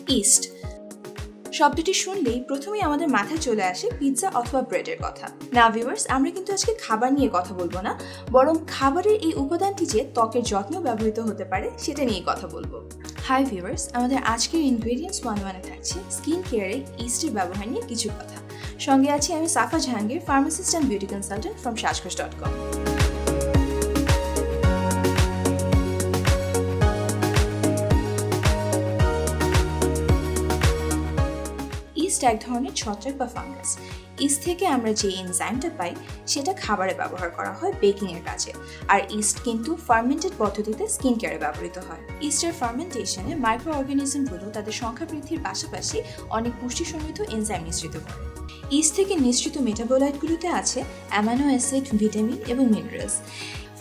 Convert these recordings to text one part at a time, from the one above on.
East শব্দটি শুনলেই প্রথমেই আমাদের মাথায় চলে আসে পিৎজা অথবা ব্রেডের কথা। না ভিউয়ার্স, আমরা কিন্তু আজকে খাবার নিয়ে কথা বলবো না, বরং খাবারের এই উপাদানটি যে ত্বকের যত্নেও ব্যবহৃত হতে পারে সেটা নিয়ে কথা বলবো। হাই ভিউয়ার্স, আমাদের আজকের ইনগ্রেডিয়েন্টস 101-এ থাকছে স্কিন কেয়ারে ইস্টের ব্যবহার নিয়ে কিছু কথা। সঙ্গে আছি আমি Safa Jahangir, pharmacist and beauty consultant from SHAJGOJ.com। Yeast এক ধরনের ছত্রাক বা ফাঙ্গাস। ইস্ট থেকে আমরা যে এনজাইমটা পাই সেটা খাবারে ব্যবহার করা হয় বেকিং এর কাজে, আর ইস্ট কিন্তু ফার্মেন্টেড পদ্ধতিতে স্কিন কেয়ারে ব্যবহৃত হয়। ইস্টের ফার্মেন্টেশনে মাইক্রো অর্গানিজমগুলো তাদের সংখ্যা বৃদ্ধির পাশাপাশি অনেক পুষ্টি সমৃদ্ধ এনজাইম নিঃসৃত করে। ইস্ট থেকে নিঃসৃত মেটাবোলাইটগুলোতে আছে অ্যামাইনো অ্যাসিড, ভিটামিন এবং মিনারেলস।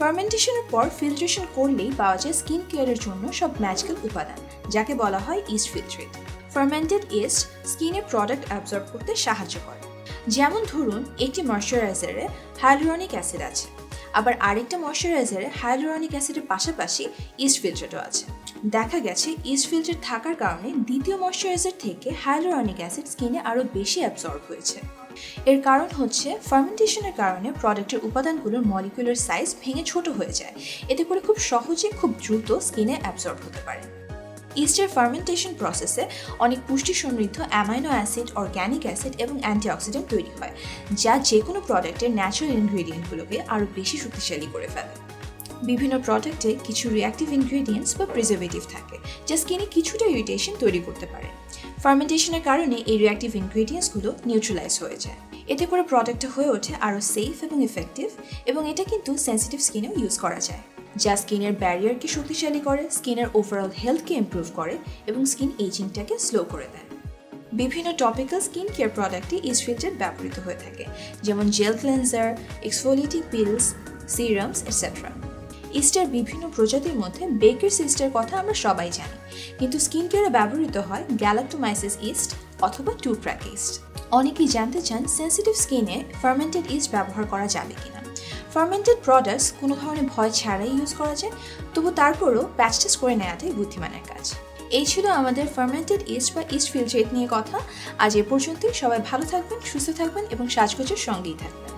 ফার্মেন্টেশনের পর ফিল্ট্রেশন করলেই পাওয়া যায় স্কিন কেয়ারের জন্য সব ম্যাজিক্যাল উপাদান, যাকে বলা হয় ইস্ট ফিল্ট্রেট। ফার্মেন্টেড ইস্ট স্কিনের প্রোডাক্ট অ্যাবজর্ব করতে সাহায্য করে। যেমন ধরুন, একটি ময়শ্চারাইজারে হাইলুরনিক অ্যাসিড আছে, আবার আরেকটা ময়শ্চারাইজারে হাইলুরনিক অ্যাসিডের পাশাপাশি ইস্ট ফিল্ট্রেটও আছে। দেখা গেছে ইস্ট ফিল্ট্রেট থাকার কারণে দ্বিতীয় ময়শ্চারাইজার থেকে হাইলুরনিক অ্যাসিড স্কিনে আরও বেশি অ্যাবজর্ব হয়েছে। এর কারণ হচ্ছে ফার্মেন্টেশনের কারণে প্রোডাক্টের উপাদানগুলোর মলিকুলার সাইজ ভেঙে ছোট হয়ে যায়, এতে করে খুব সহজে খুব দ্রুত স্কিনে অ্যাবজর্ব হতে পারে। ইস্টের ফার্মেন্টেশন প্রসেসে অনেক পুষ্টি সমৃদ্ধ অ্যামাইনো অ্যাসিড, অর্গ্যানিক অ্যাসিড এবং অ্যান্টিঅক্সিডেন্ট তৈরি হয়, যা যে কোনো প্রোডাক্টের ন্যাচারাল ইনগ্রেডিয়েন্টগুলোকে আরও বেশি শক্তিশালী করে ফেলে। বিভিন্ন প্রোডাক্টে কিছু রিঅ্যাক্টিভ ইনগ্রেডিয়েন্টস বা প্রিজারভেটিভ থাকে, যা স্কিনে কিছুটা ইরিটেশন তৈরি করতে পারে। ফার্মেন্টেশনের কারণে এই রিঅ্যাক্টিভ ইনগ্রেডিয়েন্টসগুলো নিউট্রালাইজ হয়ে যায়, এতে করে প্রোডাক্টটা হয়ে ওঠে আরও সেফ এবং ইফেক্টিভ, এবং এটা কিন্তু সেন্সিটিভ স্কিনেও ইউজ করা যায়, যা স্কিনের ব্যারিয়ারকে শক্তিশালী করে, স্কিনের ওভারঅল হেলথকে ইমপ্রুভ করে এবং স্কিন এজিংটাকে স্লো করে দেয়। বিভিন্ন টপিক্যাল স্কিন কেয়ার প্রোডাক্টে ইস্ট ফিল্ট্রেট ব্যবহৃত হয়ে থাকে, যেমন gel cleanser, exfoliating peels, serums etcetera. ইস্টের বিভিন্ন প্রজাতির মধ্যে বেকারস ইস্টের কথা আমরা সবাই জানি, কিন্তু স্কিন কেয়ারে ব্যবহৃত হয় গ্যালাক্টোমাইসিস ইস্ট অথবা টু-ট্র্যাক ইস্ট। অনেকেই জানতে চান সেন্সিটিভ স্কিনে ফার্মেন্টেড ইস্ট ব্যবহার করা যাবে কিনা। ফার্মেন্টেড প্রোডাক্টস কোনো ধরনের ভয় ছাড়াই ইউজ করা যায়, তবু তারপরও প্যাচ টেস্ট করে নেওয়াটাই বুদ্ধিমানের কাজ। এই ছিল আমাদের ফার্মেন্টেড ইস্ট বা ইস্ট ফিল্ট্রেট নিয়ে কথা। আজ এ পর্যন্তই। সবাই ভালো থাকবেন, সুস্থ থাকবেন এবং সাজগোজের সঙ্গেই থাকবেন।